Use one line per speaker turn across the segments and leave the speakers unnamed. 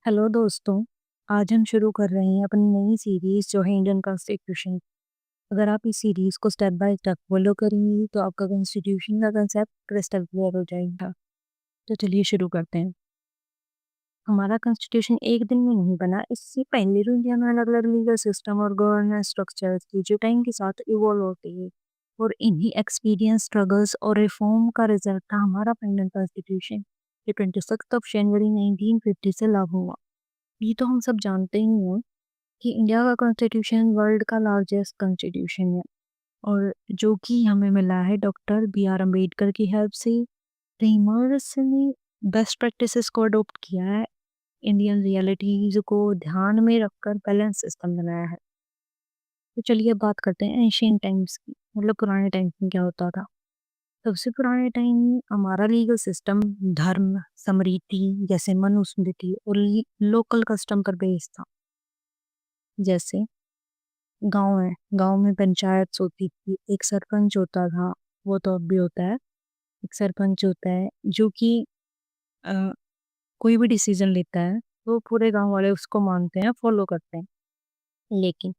Hello दोस्तों, आज हम शुरू कर रहे हैं अपनी नई सीरीज़ जो है इंडियन कॉन्स्टिट्यूशन। अगर आप इस सीरीज़ को स्टेप बाय स्टेप फॉलो करेंगी तो आपका कॉन्स्टिट्यूशन का कंसेप्ट क्रिस्टल क्लियर हो जाएगा। तो चलिए शुरू करते हैं। हमारा कॉन्स्टिट्यूशन एक दिन में नहीं बना, इससे पहले तो इंडिया में अलग-अलग लीगल सिस्टम और गवर्नेंस स्ट्रक्चर्स थी जो टाइम के साथ इवॉल्व होते हैं। और इन्हीं एक्सपीरियंस, स्ट्रगल्स और रिफॉर्म का रिजल्ट था हमारा फाइनल कॉन्स्टिट्यूशन, जो 26 जनवरी 1950 से लागू हुआ। ये तो हम सब जानते ही हैं कि इंडिया का कॉन्स्टिट्यूशन वर्ल्ड का लार्जेस्ट कॉन्स्टिट्यूशन है, और जो कि हमें मिला है डॉक्टर बी आर अम्बेडकर की हेल्प से। फ्रेमर्स ने बेस्ट प्रैक्टिसेस को अडॉप्ट किया है, इंडियन रियलिटीज को ध्यान में रखकर बैलेंस सिस्टम बनाया है। तो चलिए अब बात करते हैं एंशियंट टाइम्स की, मतलब पुराने टाइम्स में क्या होता था। सबसे पुराने टाइम में हमारा लीगल सिस्टम धर्म, समृद्धि जैसे मनुस्मृति और लोकल कस्टम पर बेस्ड था। जैसे गाँव है, गाँव में पंचायत होती थी, एक सरपंच होता था, वो तो अब भी होता है। एक सरपंच होता है जो कि अ, कोई भी डिसीजन लेता है, तो पूरे गाँव वाले उसको मानते हैं, फॉलो करते हैं। लेकिन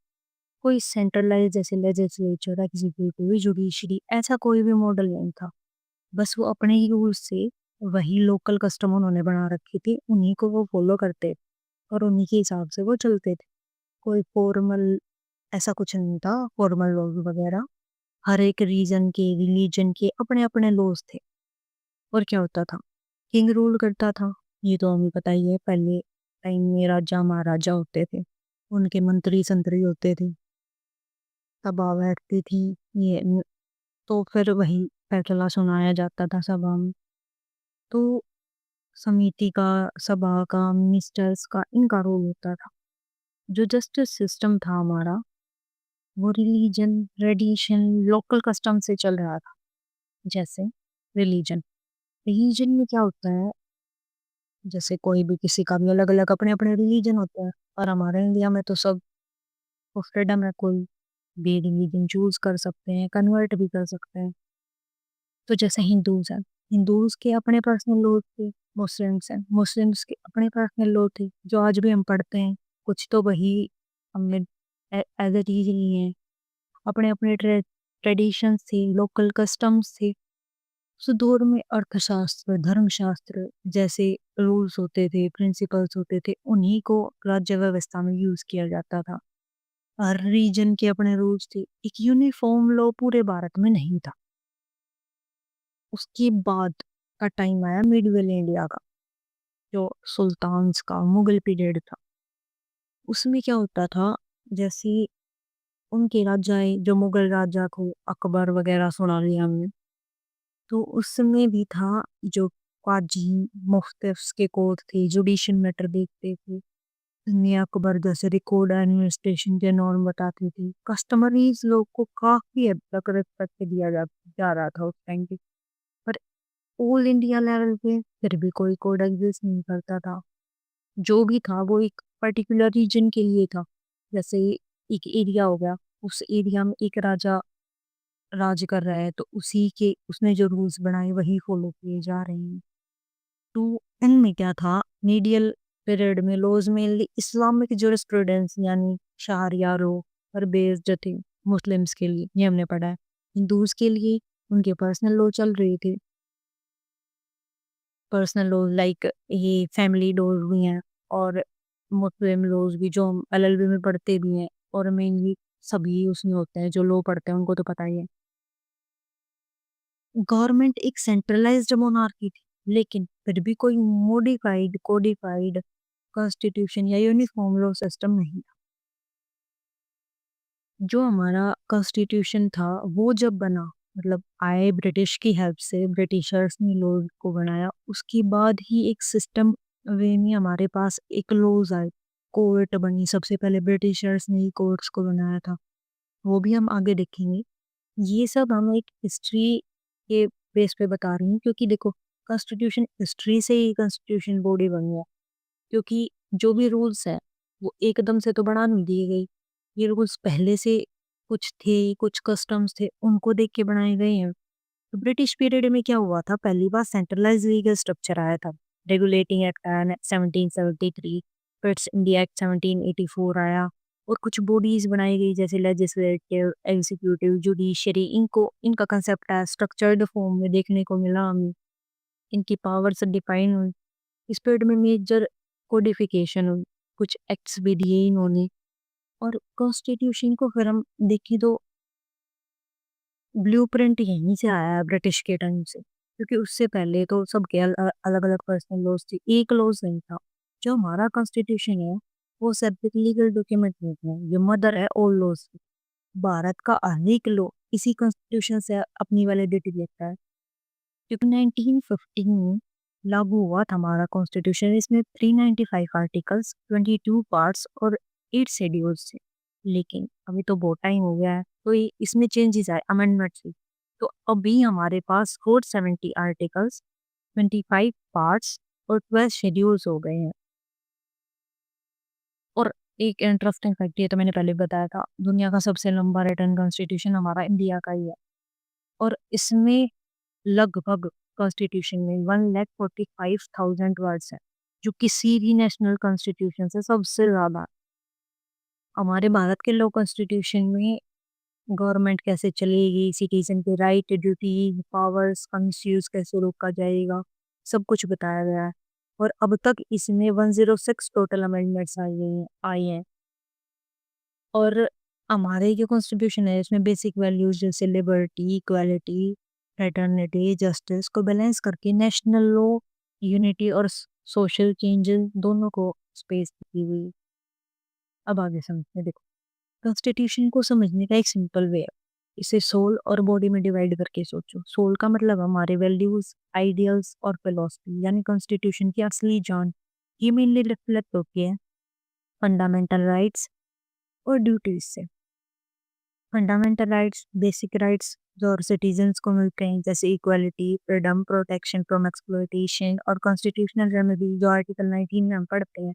कोई सेंट्रलाइज़ जैसे लेजिस्लेचर, एग्जीक्यूटिव, जुडिशरी ऐसा कोई भी मॉडल नहीं था। बस वो अपने ही रूल्स से वही लोकल कस्टम उन्होंने बना रखी थी, उन्हीं को वो फॉलो करते थे और उन्हीं के हिसाब से वो चलते थे। कोई फॉर्मल ऐसा कुछ नहीं था, फॉर्मल लॉज़ वगैरह। हर एक रीजन के, रिलीजन के अपने-अपने लॉज़ थे। और क्या होता था, किंग रूल करता था, ये तो हमें पता ही है। पहले टाइम में राजा महाराजा होते थे, उनके मंत्री-संतरी होते थे, सभा बैठती थी, ये तो फिर वही फैसला सुनाया जाता था सभा में। तो समिति का, सभा का, मिनिस्टर्स का, इनका रोल होता था। जो जस्टिस सिस्टम था हमारा, वो रिलीजन, ट्रेडिशन, लोकल कस्टम से चल रहा था। जैसे रिलीजन, रिलीजन में क्या होता है, जैसे कोई भी किसी का भी अलग-अलग अपने-अपने रिलीजन होते हैं, और हमारे इंडिया में तो सब को फ्रीडम है, कोई भी रिलीजन चूज़ कर सकते हैं, कन्वर्ट भी कर सकते हैं। तो जैसे हिंदूज़ हैं, हिंदूज़ के अपने पर्सनल लॉ थे, मुस्लिम्स हैं, मुस्लिम्स के अपने पर्सनल लॉ थे, जो आज भी हम पढ़ते हैं। कुछ तो वही हमने एज़ इट इज़ लिए हैं। अपने-अपने ट्रेडिशंस थे, लोकल कस्टम्स थे। उस दौर में अर्थशास्त्र, धर्मशास्त्र जैसे रूल्स होते थे, प्रिंसिपल्स होते थे, उन्हीं को राज्य व्यवस्था में यूज़ किया जाता था। हर रीजन के अपने रूल्स थे। एक यूनिफ़ॉर्म लॉ पूरे भारत में नहीं था। उसके बाद का टाइम आया मिडीवल इंडिया का, जो सुल्तान्स का मुगल पीरियड था। उसमें क्या होता था, जैसे उनके राजाएँ, जो मुगल राजा को अकबर वगैरह सुना लिया हमने। तो उसमें भी था जो काजी, मुफ्तिस के कोर्ट थे, जुडिशियल मैटर देखते थे। मियाँ अकबर जैसे रिकॉर्ड एडमिनिस्ट्रेशन के नॉर्म बताते थे। कस्टमरीज़ लोग को काफ़ी हद तक रिस्पेक्ट दिया जा रहा था उस टाइम पे। पर ऑल इंडिया लेवल पे फिर भी कोई कोड एग्ज़िस्ट नहीं करता था। जो भी था वो एक पर्टिकुलर रीजन के लिए था। जैसे एक एरिया हो गया, उस एरिया में एक राजा राज कर रहा है, तो उसी के उसने जो रूल्स बनाए वही फॉलो किए जा रहे हैं। तो इनमें क्या था, मीडियल पीरियड में लॉज मेनली इस्लामिक जूरिस्प्रूडेंस यानी शरिया लॉ पर बेस्ड थे। मुस्लिम्स के लिए ये हमने पढ़ा है। हिंदूज के लिए उनके पर्सनल लॉ चल रहे थे। पर्सनल लॉ लाइक ये फैमिली लॉज भी हैं, और मुस्लिम लॉज भी जो हम एलएलबी में पढ़ते भी हैं, और मेनली सभी उसमें होते हैं जो लॉ पढ़ते हैं उनको तो पता ही है। गवर्नमेंट एक सेंट्रलाइज्ड मोनार्की थी, लेकिन फिर भी कोई मॉडिफाइड कोडिफाइड कॉन्स्टिट्यूशन या यूनिफॉर्म लॉ सिस्टम नहीं था। जो हमारा कॉन्स्टिट्यूशन था वो जब बना, मतलब आए ब्रिटिश की हेल्प से, ब्रिटिशर्स ने लॉ को बनाया, उसके बाद ही एक सिस्टम वे में हमारे पास एक लॉज आए। कोर्ट बनी, सबसे पहले ब्रिटिशर्स ने ही कोर्ट्स को बनाया था, वो भी हम आगे देखेंगे। ये सब हम एक हिस्ट्री के बेस पे बता रही हूँ, क्योंकि देखो कॉन्स्टिट्यूशन हिस्ट्री से ही कॉन्स्टिट्यूशन बॉडी बनी है। क्योंकि जो भी रूल्स है वो एकदम से तो बना नहीं दिए गए। ये रूल्स पहले से कुछ थे, कुछ कस्टम्स थे, उनको देख के बनाए गए हैं। तो ब्रिटिश पीरियड में क्या हुआ था, पहली बार सेंट्रलाइज लीगल स्ट्रक्चर आया था, रेगुलेटिंग एक्ट आया 1773। पिट्स इंडिया एक्ट 1784 आया और कुछ बॉडीज बनाई गई जैसे लेजिस्लेटिव, एग्जीक्यूटिव, जुडिशरी। इनका कंसेप्ट है स्ट्रक्चर्ड फॉर्म में देखने को मिला हमें। इनकी पावर्स डिफाइन हुई। इस पीरियड में मेजर कोडिफिकेशन हुई, कुछ एक्ट्स भी दिए इन्होंने। और कॉन्स्टिट्यूशन को फिर हम देखें तो ब्लूप्रिंट यहीं से आया है ब्रिटिश के टाइम से, क्योंकि उससे पहले तो सबके अलग अलग पर्सनल लॉज थे, एक लॉज नहीं था। जो हमारा कॉन्स्टिट्यूशन है वो सिर्फ एक लीगल डॉक्यूमेंट नहीं है, ये मदर है ऑल लॉज की। भारत का हर एक लॉ इसी कॉन्स्टिट्यूशन से अपनी वैलिडिटी लेता है, क्योंकि 1915 में लागू हुआ था हमारा कॉन्स्टिट्यूशन। इसमें 395 आर्टिकल्स, 22 पार्ट्स और 8 शेड्यूल्स थे। लेकिन अभी तो बहुत टाइम हो गया है, तो इसमें चेंजेस आए अमेंडमेंट से। तो अभी हमारे पास 470 आर्टिकल्स, 25 पार्ट्स और 12 शेड्यूल्स हो गए हैं। और एक इंटरेस्टिंग फैक्ट, ये तो मैंने पहले बताया था, दुनिया का सबसे लंबा रिटन कॉन्स्टिट्यूशन हमारा इंडिया का ही है। और इसमें लगभग कॉन्स्टिट्यूशन में 1,45,000 वर्ड्स हैं, जो किसी भी नेशनल कॉन्स्टिट्यूशन से सबसे ज्यादा है। हमारे भारत के लॉ कॉन्स्टिट्यूशन में गवर्नमेंट कैसे चलेगी, सिटीजन के राइट, ड्यूटी, पावर्स का मिसयूज कैसे रोका जाएगा, सब कुछ बताया गया है। और अब तक इसमें 106 टोटल अमेंडमेंट्स आई हैं। और हमारे जो कॉन्स्टिट्यूशन है इसमें बेसिक वैल्यूज जैसे लिबर्टी, इक्वालिटी, फ्रेटर्निटी, जस्टिस को बैलेंस करके नेशनल लॉ, यूनिटी और सोशल चेंजेस दोनों को स्पेस दी हुई। अब आगे समझते हैं। देखो, कॉन्स्टिट्यूशन को समझने का एक सिंपल वे है, इसे सोल और बॉडी में डिवाइड करके सोचो। सोल का मतलब हमारे वैल्यूज, आइडियल्स और फिलोसफी, यानी कॉन्स्टिट्यूशन की असली जान। ये मेनली रिफ्लेक्ट होती है फंडामेंटल राइट्स और ड्यूटीज से। फंडामेंटल राइट्स, बेसिक राइट्स जो और सिटीजन्स को मिलते हैं, जैसे equality, freedom, protection from exploitation और कॉन्स्टिट्यूशनल रेमेडी जो आर्टिकल 19 में हम पढ़ते हैं।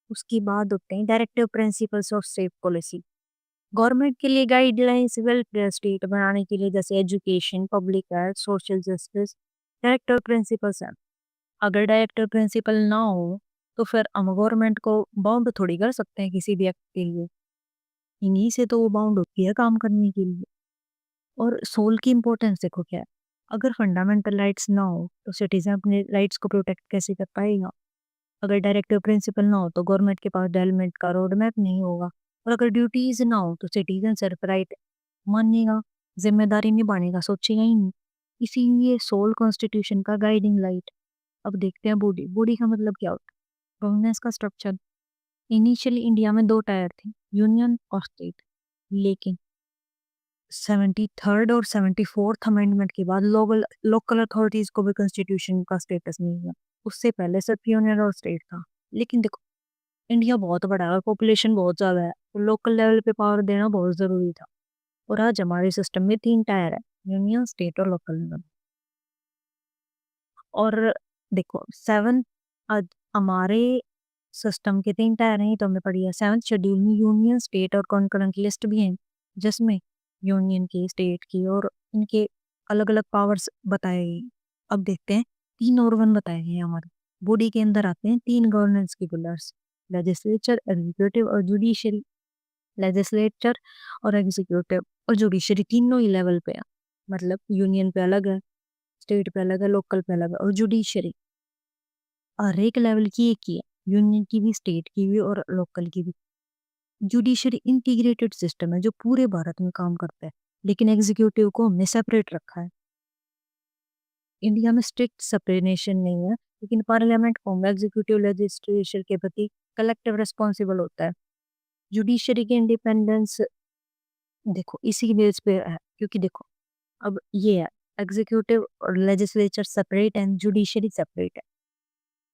उसके बाद होते हैं directive principles of safe policy, government के लिए गाइडलाइंस वेलफेयर स्टेट बनाने के लिए, जैसे education, public health, social justice. Directive principles हैं। अगर डायरेक्टिव प्रिंसिपल ना हो तो फिर हम गवर्नमेंट को बाउंड थोड़ी कर सकते हैं किसी भी एक्ट के लिए। इन्हीं से तो वो बाउंड होती है काम करने के लिए। और सोल की इम्पोर्टेंस देखो क्या है। अगर फंडामेंटल राइट्स ना हो तो सिटीजन अपने राइट्स को प्रोटेक्ट कैसे कर पाएगा। अगर डायरेक्टिव प्रिंसिपल ना हो तो गवर्नमेंट के पास डेवलपमेंट का रोड मैप नहीं होगा। और अगर ड्यूटीज ना हो तो सिटीजन सिर्फ राइट मानेगा, जिम्मेदारी निभाने का सोचेगा ही नहीं। इसीलिए सोल कॉन्स्टिट्यूशन का गाइडिंग लाइट। अब देखते हैं बॉडी। बॉडी का मतलब क्या होता है। गवर्नेंस का स्ट्रक्चर। इनिशियली इंडिया में दो टायर थे, यूनियन और स्टेट। लेकिन 73rd और 74th अमेंडमेंट के बाद लोकल लोकल अथॉरिटीज को भी कॉन्स्टिट्यूशन का स्टेटस नहीं है। उससे पहले सिर्फ यूनियन और स्टेट था। लेकिन देखो, इंडिया बहुत बड़ा है, पॉपुलेशन बहुत ज्यादा है, तो लोकल लेवल पे पावर देना बहुत जरूरी था। और आज हमारे सिस्टम में 3 टायर है, यूनियन, स्टेट और लोकल लेवल। और देखो, सेवन, आज हमारे सिस्टम के 3 टायर हैं, ये तो हमने पढ़ी है। 7th शेड्यूल में यूनियन, स्टेट और कॉन्करेंट लिस्ट भी है, जिसमें यूनियन की, स्टेट की और इनके अलग अलग पावर्स बताए गए। अब देखते हैं, 3 ऑर्गन बताए गए हैं हमारे बॉडी के अंदर। आते हैं 3 गवर्नेंस के पिलर्स, लेजिस्लेचर, एग्जीक्यूटिव और जुडिशरी। लेजिस्लेचर और एग्जीक्यूटिव और जुडिशरी तीनों ही लेवल पे है, मतलब यूनियन पे अलग है, स्टेट पे अलग है, लोकल पे अलग है। और जुडिशरी हर एक लेवल की एक ही है, यूनियन की भी, स्टेट की भी और लोकल की भी। जुडिशरी इंटीग्रेटेड सिस्टम है जो पूरे भारत में काम करता है, लेकिन एग्जीक्यूटिव को हमने सेपरेट रखा है। इंडिया में स्ट्रिक्ट सेपरेशन नहीं है, लेकिन पार्लियामेंट फॉर्म में एग्जीक्यूटिव लेजिस्लेचर के प्रति कलेक्टिव रिस्पॉन्सिबल होता है। जुडिशरी की इंडिपेंडेंस देखो इसी बेस पे है, क्योंकि देखो अब ये है, एग्जीक्यूटिव और legislature separate and judiciary separate है।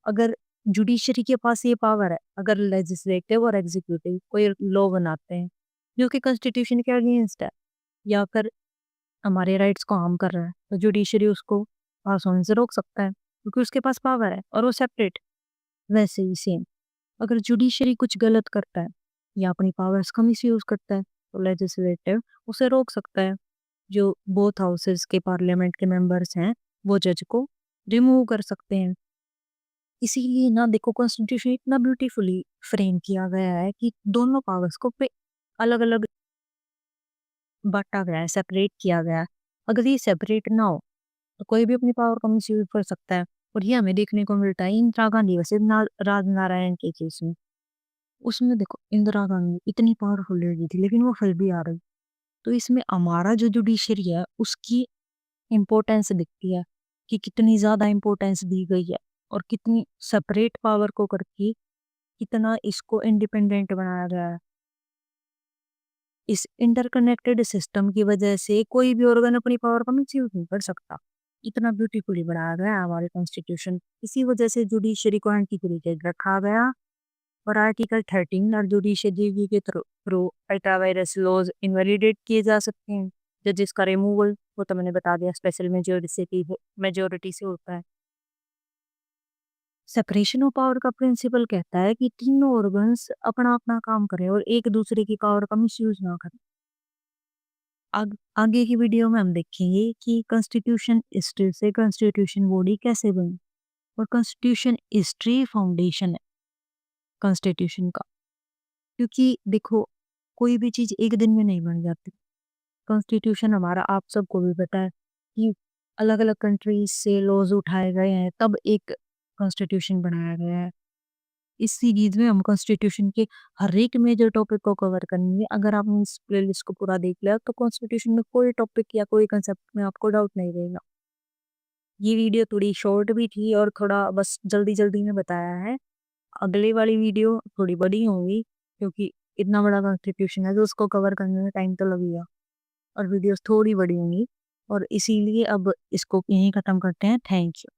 अगर जुडिशरी के पास ये पावर है, अगर लेजिस्लेटिव और एग्जीक्यूटिव कोई लॉ बनाते हैं जो कि कॉन्स्टिट्यूशन के अगेंस्ट है या फिर हमारे राइट्स को हार्म कर रहा है, तो जुडिशरी उसको पास होने से रोक सकता है, क्योंकि उसके पास पावर है और वो सेपरेट। वैसे ही सेम, अगर जुडिशरी कुछ गलत करता है या अपनी पावर्स का मिसयूज करता है तो लेजिस्लेटिव उसे रोक सकता है। जो बोथ हाउसेस के पार्लियामेंट के मेंबर्स हैं वो जज को रिमूव कर सकते हैं। इसीलिए ना देखो कॉन्स्टिट्यूशन इतना ब्यूटीफुली फ्रेम किया गया है कि दोनों पावर्स को पे अलग-अलग बाँटा गया है, सेपरेट किया गया है। अगर ये सेपरेट ना हो, तो कोई भी अपनी पावर का मिसयूज़ कर सकता है और ये हमें देखने को मिलता है इंदिरा गांधी वैसे ना राजनारायण के केस में। उसमें देखो इंदिरा गांधी इतनी पावरफुल लेडी थी लेकिन वो फिर भी आ गई। तो इसमें हमारा जो जुडिशरी है उसकी इम्पोर्टेंस दिखती है कि कितनी ज़्यादा इम्पोर्टेंस दी गई है और कितनी सेपरेट पावर को करके कितना इसको इंडिपेंडेंट बनाया गया है। इस इंटरकनेक्टेड सिस्टम की वजह से कोई भी ऑर्गन अपनी पावर का मिसयूज नहीं कर सकता। इतना ब्यूटीफुली बनाया गया है हमारे कॉन्स्टिट्यूशन। इसी वजह से जुडिशरी को एंटीग्रेटेड रखा गया और आर्टिकल 13 और जुडिशरी के through through ultra vires laws invalidate किए जा सकते हैं। जजेस का रिमूवल वो तो मैंने बता दिया स्पेशल मेजोरिटी से होता है। सेपरेशन ऑफ पावर का प्रिंसिपल कहता है कि तीनों ऑर्गन्स अपना अपना काम करें और एक दूसरे की पावर का मिसयूज ना करें। आगे की वीडियो में हम देखेंगे कि कॉन्स्टिट्यूशन हिस्ट्री से कॉन्स्टिट्यूशन बॉडी कैसे बनी और कॉन्स्टिट्यूशन हिस्ट्री फाउंडेशन है कॉन्स्टिट्यूशन का। क्योंकि देखो कोई भी चीज एक दिन में नहीं बन जाती। कॉन्स्टिट्यूशन हमारा आप सबको भी पता है कि अलग अलग कंट्रीज से लॉज उठाए गए हैं तब एक कॉन्स्टिट्यूशन बनाया गया है। इस सीरीज में हम कॉन्स्टिट्यूशन के हर एक मेजर टॉपिक को कवर करेंगे। अगर आपने इस प्लेलिस्ट को पूरा देख लिया तो कॉन्स्टिट्यूशन में कोई टॉपिक या कोई कंसेप्ट में आपको डाउट नहीं रहेगा। ये वीडियो थोड़ी शॉर्ट भी थी और थोड़ा बस जल्दी जल्दी में बताया है। अगली वाली वीडियो थोड़ी बड़ी होगी क्योंकि इतना बड़ा कॉन्स्टिट्यूशन है तो उसको कवर करने में टाइम तो लगेगा और वीडियोस थोड़ी बड़ी होंगी और इसीलिए अब इसको यहीं खत्म करते हैं। Thank you.